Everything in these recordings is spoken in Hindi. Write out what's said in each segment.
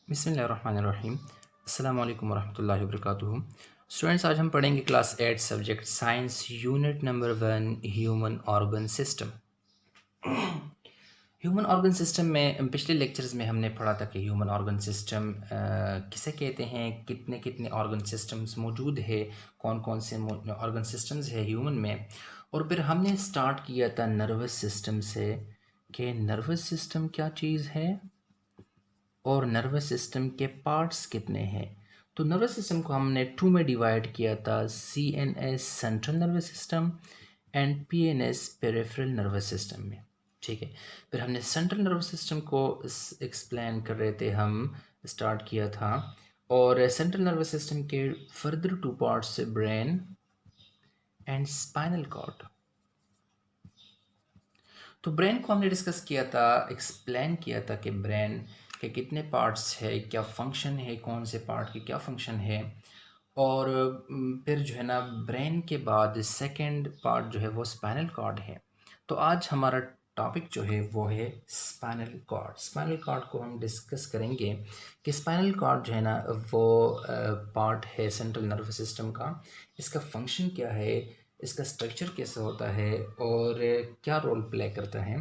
बिस्मिल्लाहिर्रहमानिर्रहीम। अस्सलाम वालेकुम वरहमतुल्लाहि वबरकातुहू। स्टूडेंट्स, आज हम पढ़ेंगे class 8 subject science unit number 1 human organ system. Human organ system में पिछले लेक्चर्स में हमने पढ़ा था कि ह्यूमन ऑर्गन सिस्टम किसे कहते हैं, कितने कितने ऑर्गन सिस्टम्स मौजूद है, कौन कौन से ऑर्गन सिस्टम्स है ह्यूमन में। और फिर हमने स्टार्ट किया था नर्वस सिस्टम से कि नर्वस सिस्टम क्या चीज़ है और नर्वस सिस्टम के पार्ट्स कितने हैं। तो नर्वस सिस्टम को हमने टू में डिवाइड किया था, CNS central nervous system and PNS peripheral nervous system में। ठीक है, फिर हमने सेंट्रल नर्वस सिस्टम को एक्सप्लेन कर रहे थे, हम स्टार्ट किया था। और सेंट्रल नर्वस सिस्टम के further two parts brain and spinal cord. तो ब्रेन को हमने डिस्कस किया था, एक्सप्लेन किया था कि ब्रेन के कितने पार्ट्स है, क्या फंक्शन है, कौन से पार्ट के क्या फंक्शन है। और फिर जो है ना, ब्रेन के बाद सेकंड पार्ट जो है वो स्पाइनल कॉर्ड है। तो आज हमारा टॉपिक जो है वो है स्पाइनल कॉर्ड। स्पाइनल कॉर्ड को हम डिस्कस करेंगे कि स्पाइनल कॉर्ड जो है ना वो पार्ट है सेंट्रल नर्वस सिस्टम का। इसका फंक्शन क्या है, इसका स्ट्रक्चर कैसे होता है और क्या रोल प्ले करता है।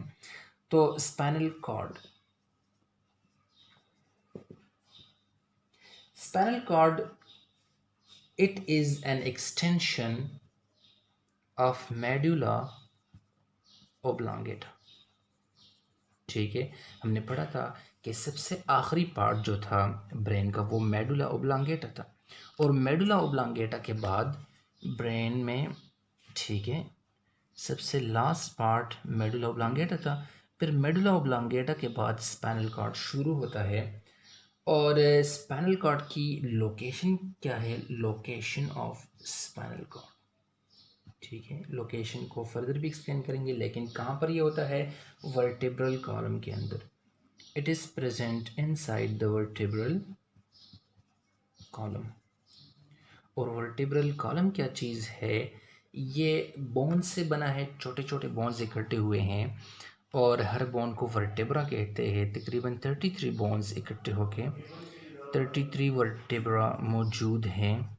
तो spinal cord it is an extension of medulla oblongata। ठीक है, हमने पढ़ा था कि सबसे आखिरी पार्ट जो था ब्रेन का वो मेडुला ओब्लांगेटा था। और मेडुला ओब्लांगेटा के बाद ब्रेन में, ठीक है, सबसे लास्ट पार्ट मेडुला ओब्लांगेटा था। फिर मेडुला ओब्लांगेटा के बाद स्पाइनल कॉर्ड शुरू होता है। और स्पाइनल कॉर्ड की लोकेशन क्या है, लोकेशन ऑफ स्पाइनल कॉर्ड। ठीक है, लोकेशन को फर्दर भी एक्सप्लेन करेंगे, लेकिन कहाँ पर ये होता है, वर्टेब्रल कॉलम के अंदर। It is present inside the vertebral column. और वर्टेब्रल कॉलम क्या चीज़ है, ये बोन से बना है, छोटे छोटे बोन्स इकट्ठे हुए हैं और हर बोन को वर्टेब्रा कहते हैं। तकरीबन 33 बोन्स इकट्ठे होके 33 वर्टेब्रा मौजूद हैं।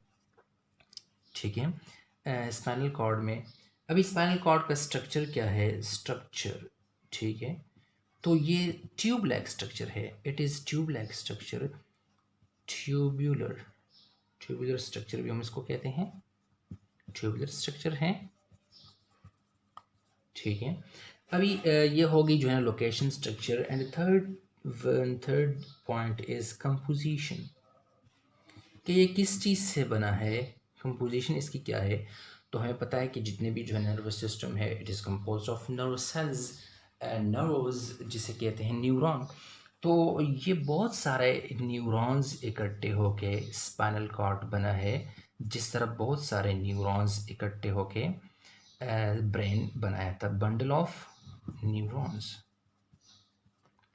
ठीक है, स्पाइनल कॉर्ड में। अभी स्पाइनल कॉर्ड का स्ट्रक्चर क्या है, स्ट्रक्चर, ठीक है, तो ये ट्यूब लाइक स्ट्रक्चर है। It is tube like structure, tubular, tubular structure भी हम इसको कहते हैं, ट्यूबुलर स्ट्रक्चर है। ठीक है, अभी ये होगी जो है location, structure. And third point is composition, कि ये किस चीज़ से बना है, कंपोजिशन इसकी क्या है। तो हमें पता है कि जितने भी जो है नर्वस सिस्टम है, it is compose of nerve cells, nerves जिसे कहते हैं न्यूरॉन। तो ये बहुत सारे न्यूरॉन्स इकट्ठे होके स्पाइनल कॉर्ड बना है, जिस तरह बहुत सारे न्यूरॉन्स इकट्ठे होके ब्रेन बनाया था, बंडल ऑफ न्यूरॉन्स।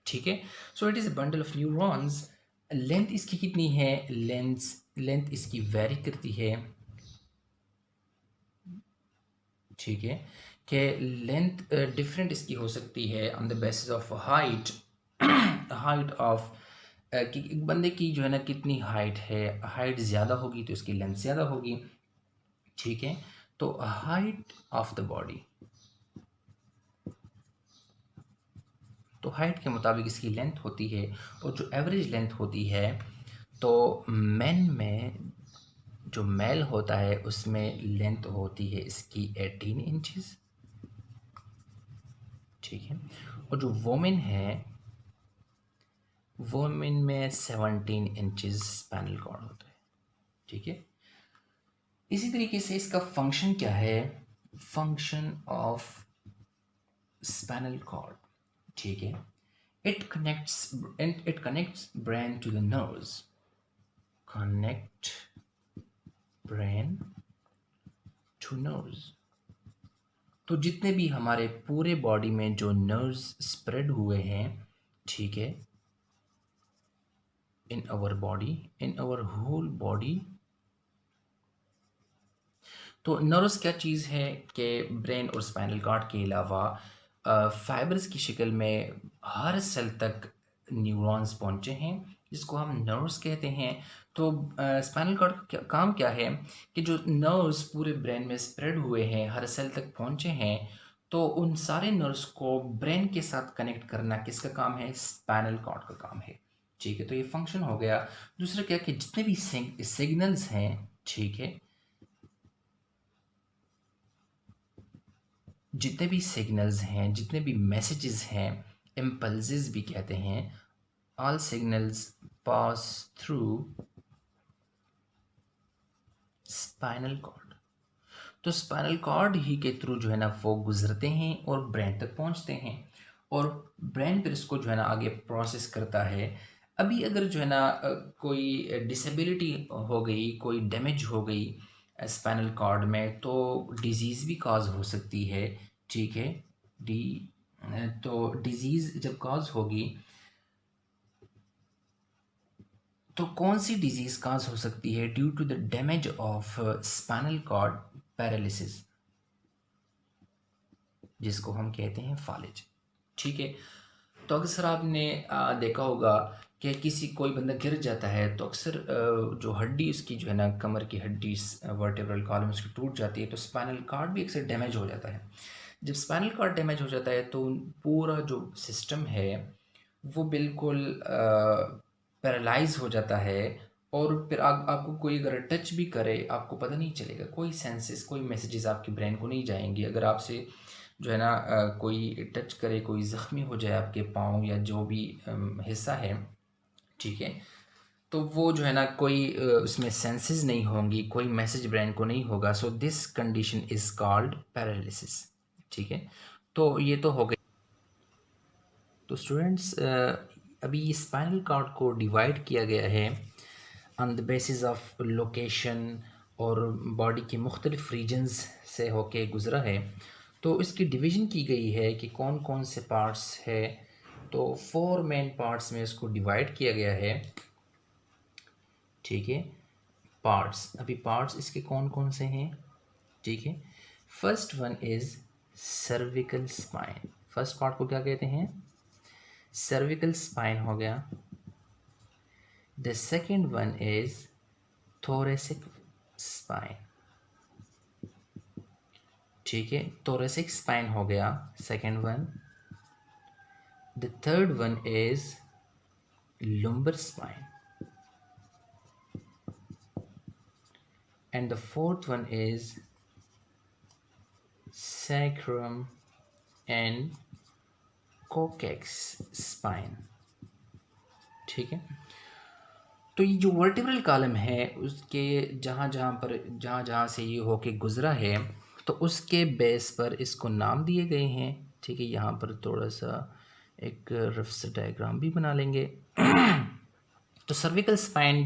ठीक है, so it is a bundle of neurons. Length इसकी कितनी है, लेंथ इसकी वेरी करती है। ठीक है, कि लेंथ डिफरेंट इसकी हो सकती है on the basis of height. Height of कि एक बंदे की जो है ना कितनी हाइट है, हाइट ज़्यादा होगी तो इसकी लेंथ ज़्यादा होगी। ठीक है, तो हाइट ऑफ द बॉडी, तो हाइट के मुताबिक इसकी लेंथ होती है। और जो एवरेज लेंथ होती है, तो मेन में जो मेल होता है उसमें लेंथ होती है इसकी 18 इंचज़। ठीक है, और जो वोमेन है, वोमेन में 17 इंचज़ स्पाइनल कॉर्ड होता है। ठीक है, इसी तरीके से इसका फंक्शन क्या है, फंक्शन ऑफ स्पाइनल कॉर्ड। ठीक है, it connects brain to the nerves, connect brain to nerves। तो जितने भी हमारे पूरे बॉडी में जो नर्व्स स्प्रेड हुए हैं, ठीक है, in our body, in our whole body. तो नर्व्स क्या चीज़ है कि ब्रेन और स्पाइनल कॉर्ड के अलावा फाइबर्स की शक्ल में हर सेल तक न्यूरॉन्स पहुंचे हैं जिसको हम नर्व्स कहते हैं। तो स्पाइनल कॉर्ड का काम क्या है कि जो नर्व्स पूरे ब्रेन में स्प्रेड हुए हैं, हर सेल तक पहुंचे हैं, तो उन सारे नर्व्स को ब्रेन के साथ कनेक्ट करना किसका काम है? स्पाइनल कॉर्ड का काम है। ठीक है, तो ये फंक्शन हो गया। दूसरा क्या कि जितने भी सिग्नल्स हैं, ठीक है, जितने भी सिग्नल्स हैं, जितने भी मैसेजेस हैं, इम्पल्सेस भी कहते हैं, all signals pass through spinal cord. तो स्पाइनल कॉर्ड ही के थ्रू जो है ना वो गुजरते हैं और ब्रेन तक पहुंचते हैं, और ब्रेन फिर इसको जो है ना आगे प्रोसेस करता है। अभी अगर जो है ना कोई डिसेबिलिटी हो गई, कोई डैमेज हो गई स्पाइनल कॉर्ड में, तो डिजीज़ भी कॉज हो सकती है। ठीक है, डी तो डिजीज़ जब कॉज होगी, तो कौन सी डिजीज़ काज हो सकती है due to the damage of spinal cord? Paralysis, जिसको हम कहते हैं फालिज। ठीक है, तो अक्सर आपने देखा होगा कि किसी कोई बंदा गिर जाता है तो अक्सर जो हड्डी उसकी जो है ना कमर की हड्डी, वर्टेब्रल कॉलम उसकी टूट जाती है, तो स्पाइनल कॉर्ड भी अक्सर डैमेज हो जाता है। जब स्पाइनल कॉर्ड डैमेज हो जाता है तो पूरा जो सिस्टम है वो बिल्कुल पैरालाइज हो जाता है, और फिर आपको कोई अगर टच भी करे आपको पता नहीं चलेगा, कोई सेंसेस, कोई मैसेजेस आपके ब्रेन को नहीं जाएंगी। अगर आपसे जो है ना कोई टच करे, कोई ज़ख्मी हो जाए आपके पाँव या जो भी हिस्सा है, ठीक है, तो वो जो है ना कोई उसमें सेंसेस नहीं होंगी, कोई मैसेज ब्रेन को नहीं होगा। So this condition is called paralysis. ठीक है, तो ये तो हो गई। तो स्टूडेंट्स, अभी स्पाइनल कॉर्ड को डिवाइड किया गया है on the basis of location, और बॉडी के मुख्तलिफ रीजन्स से होके गुज़रा है। तो इसकी डिवीज़न की गई है कि कौन कौन से पार्ट्स है। तो 4 मेन पार्ट्स में इसको डिवाइड किया गया है। ठीक है, पार्ट्स, अभी पार्ट्स इसके कौन कौन से हैं? ठीक है, first one is cervical spine. First part को क्या कहते हैं? सर्विकल स्पाइन हो गया। The second one is thoracic spine। ठीक है, thoracic spine हो गया second one. The third one is lumbar spine, and the fourth one is sacrum and coccyx spine। ठीक है, तो ये जो वर्टिब्रल कॉलम है उसके जहाँ जहाँ से ये होके गुज़रा है, तो उसके बेस पर इसको नाम दिए गए हैं। ठीक है, यहाँ पर थोड़ा सा एक रफ सा डायग्राम भी बना लेंगे। तो सर्विकल स्पाइन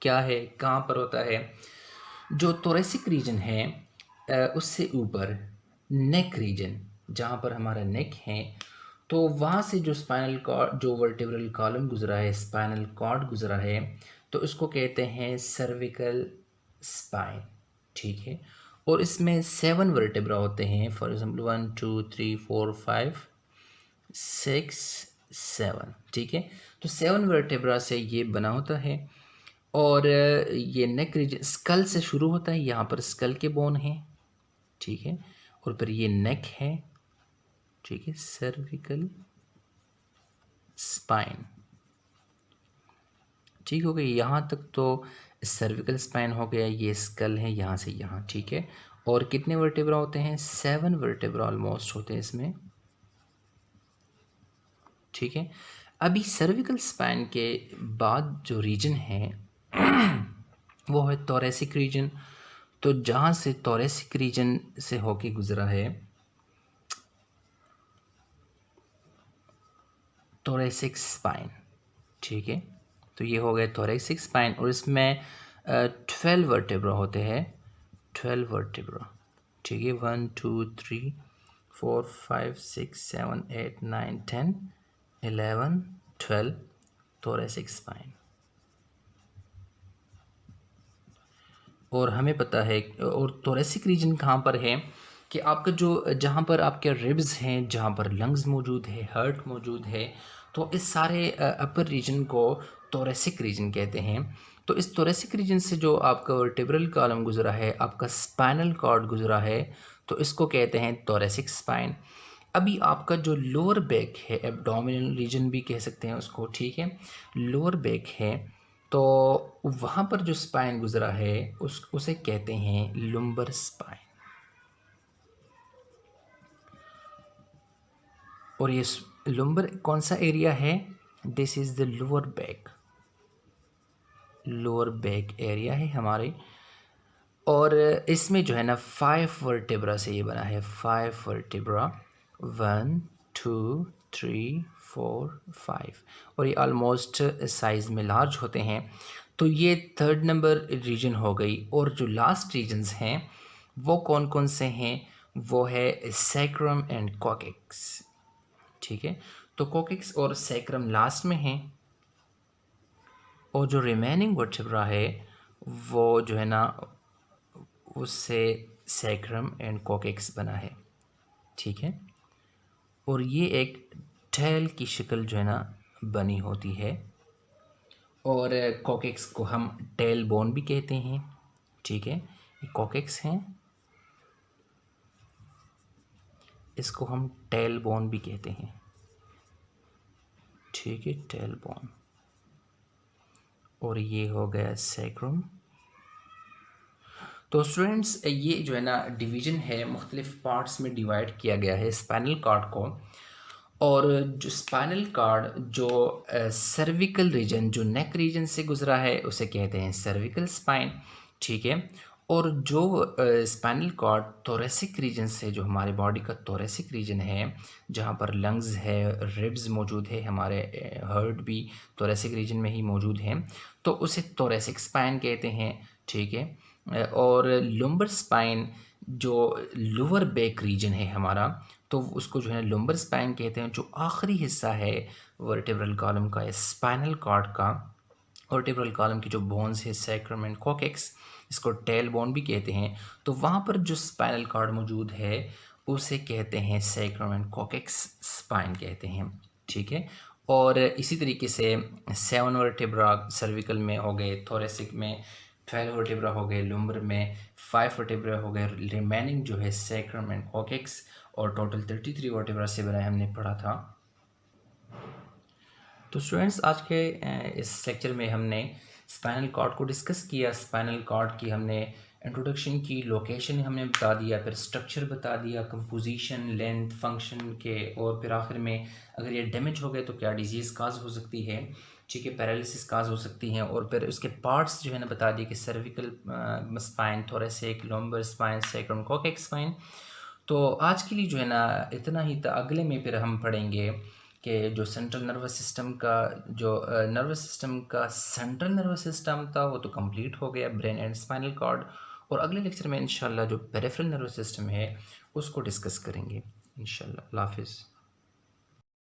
क्या है, कहाँ पर होता है? जो थोरेसिक रीजन है उससे ऊपर नेक रीजन, जहाँ पर हमारा नेक है, तो वहाँ से जो स्पाइनल कॉर्ड, जो वर्टिब्रल कॉलम गुजरा है, स्पाइनल कॉर्ड गुजरा है, तो इसको कहते हैं सर्विकल स्पाइन। ठीक है, और इसमें 7 वर्टेब्रा होते हैं। For example 1 2 3 4 5 6 7। ठीक है, तो 7 वर्टेब्रा से ये बना होता है, और ये नेक रीजन स्कल से शुरू होता है, यहाँ पर स्कल के बोन हैं। ठीक है, और फिर ये नेक है। ठीक है, सर्विकल स्पाइन। ठीक हो गई, यहाँ तक तो सर्विकल स्पाइन हो गया, ये स्कल है यहाँ से यहाँ। ठीक है, और कितने वर्टेब्रा होते हैं? 7 वर्टेब्रा ऑलमोस्ट होते हैं इसमें। ठीक है, अभी सर्विकल स्पाइन के बाद जो रीजन है वो है थोरेसिक रीजन। तो जहाँ से थोरेसिक रीजन से होके गुजरा है थोरेसिक स्पाइन। ठीक है, तो ये हो गया थोरेसिक स्पाइन, और इसमें 12 वर्टेब्रा होते हैं। 12 वर्टेब्रा। ठीक है, 1 2 3 4 5 6 7 8 9 10 11 12 थोरेसिक स्पाइन। और हमें पता है, और थोरेसिक रीजन कहाँ पर है कि आपका जो, जहाँ पर आपके रिब्स हैं, जहाँ पर लंग्स मौजूद है, हार्ट मौजूद है, तो इस सारे अपर रीजन को थोरेसिक रीजन कहते हैं। तो इस थोरेसिक रीजन से जो आपका वर्टेब्रल कॉलम गुजरा है, आपका स्पाइनल कॉर्ड गुजरा है, तो इसको कहते हैं थोरेसिक स्पाइन। अभी आपका जो लोअर बैक है, एब्डोमिनल रीजन भी कह सकते हैं उसको, ठीक है, लोअर बैक है, तो वहाँ पर जो स्पाइन गुजरा है उसे कहते हैं लुम्बर स्पाइन। और ये लुम्बर कौन सा एरिया है? This is the lower back, lower back area है हमारे। और इसमें जो है ना 5 वर्टेब्रा से ये बना है, 5 वर्टेब्रा, 1 2 3 4 5, और ये ऑलमोस्ट साइज़ में लार्ज होते हैं। तो ये थर्ड नंबर रीजन हो गई। और जो लास्ट रीजन्स हैं वो कौन कौन से हैं? वो है सैक्रम एंड कॉकेक्स, ठीक है। तो कॉकेक्स और सैक्रम लास्ट में हैं, और जो रिमेनिंग वर्टेब्रा है वो जो है ना उससे सैक्रम एंड कॉकेक्स बना है, ठीक है। और ये एक टैल की शक्ल जो है ना बनी होती है, और कॉकेक्स को हम टेल बोन भी कहते हैं, ठीक है। ये कॉकेक्स हैं, इसको हम टेल बोन भी कहते हैं, ठीक है, टेल बोन। और ये हो गया सैक्रम। तो स्टूडेंट्स ये जो है ना डिवीज़न है, मुख्तलिफ पार्ट्स में डिवाइड किया गया है स्पाइनल कॉर्ड को। और जो स्पाइनल कॉर्ड जो सर्विकल रीजन, जो नेक रीजन से गुजरा है उसे कहते हैं सर्विकल स्पाइन, ठीक है। और जो स्पाइनल कॉर्ड थोरेसिक रीजन से, जो हमारे बॉडी का थोरेसिक रीजन है, जहाँ पर लंग्स है, रिब्स मौजूद है, हमारे हार्ट भी थोरेसिक रीजन में ही मौजूद हैं, तो उसे थोरेसिक स्पाइन कहते हैं, ठीक है। और लुम्बर स्पाइन जो लोअर बैक रीजन है हमारा, तो उसको जो है लुम्बर स्पाइन कहते हैं। जो आखिरी हिस्सा है वर्टेब्रल कॉलम का, स्पाइनल कॉर्ड का, वर्टेब्रल कॉलम की जो बोन्स है सैक्रम एंड कॉकेक्स, इसको टेल बोन भी कहते हैं। तो वहाँ पर जो स्पाइनल कॉर्ड मौजूद है उसे कहते हैं सैक्रम एंड कॉकेक्स स्पाइन कहते हैं, ठीक है। और इसी तरीके से 7 वर्टेब्रा सर्विकल में हो गए, थोरेसिक में 12 वर्टेब्रा हो गए, लुम्बर में 5 वर्टेब्रा हो गए, रिमेनिंग जो है सैक्रम एंड कॉकेक्स, और टोटल 33 वर्टेब्रा से बनाए हमने पढ़ा था। तो स्टूडेंट्स आज के इस लेक्चर में हमने स्पाइनल कॉर्ड को डिस्कस किया। स्पाइनल कॉर्ड की हमने इंट्रोडक्शन की, लोकेशन हमने बता दिया, फिर स्ट्रक्चर बता दिया, कंपोजिशन, लेंथ, फंक्शन के, और फिर आखिर में अगर ये डैमेज हो गए तो क्या डिजीज़ काज हो सकती है, ठीक है, पैरालिसिस काज हो सकती हैं। और फिर उसके पार्ट्स जो है ना बता दिए कि cervical spine, thoracic, lumbar spine, sacrum, coccyx spine. तो आज के लिए जो है ना इतना ही था। अगले में फिर हम पढ़ेंगे कि जो सेंट्रल नर्वस सिस्टम का, जो नर्वस सिस्टम का सेंट्रल नर्वस सिस्टम था वो तो कंप्लीट हो गया, ब्रेन एंड स्पाइनल कॉर्ड। और अगले लेक्चर में इंशाल्लाह जो पेरिफेरल नर्वस सिस्टम है उसको डिस्कस करेंगे इंशाल्लाह। अल्लाह हाफिज़।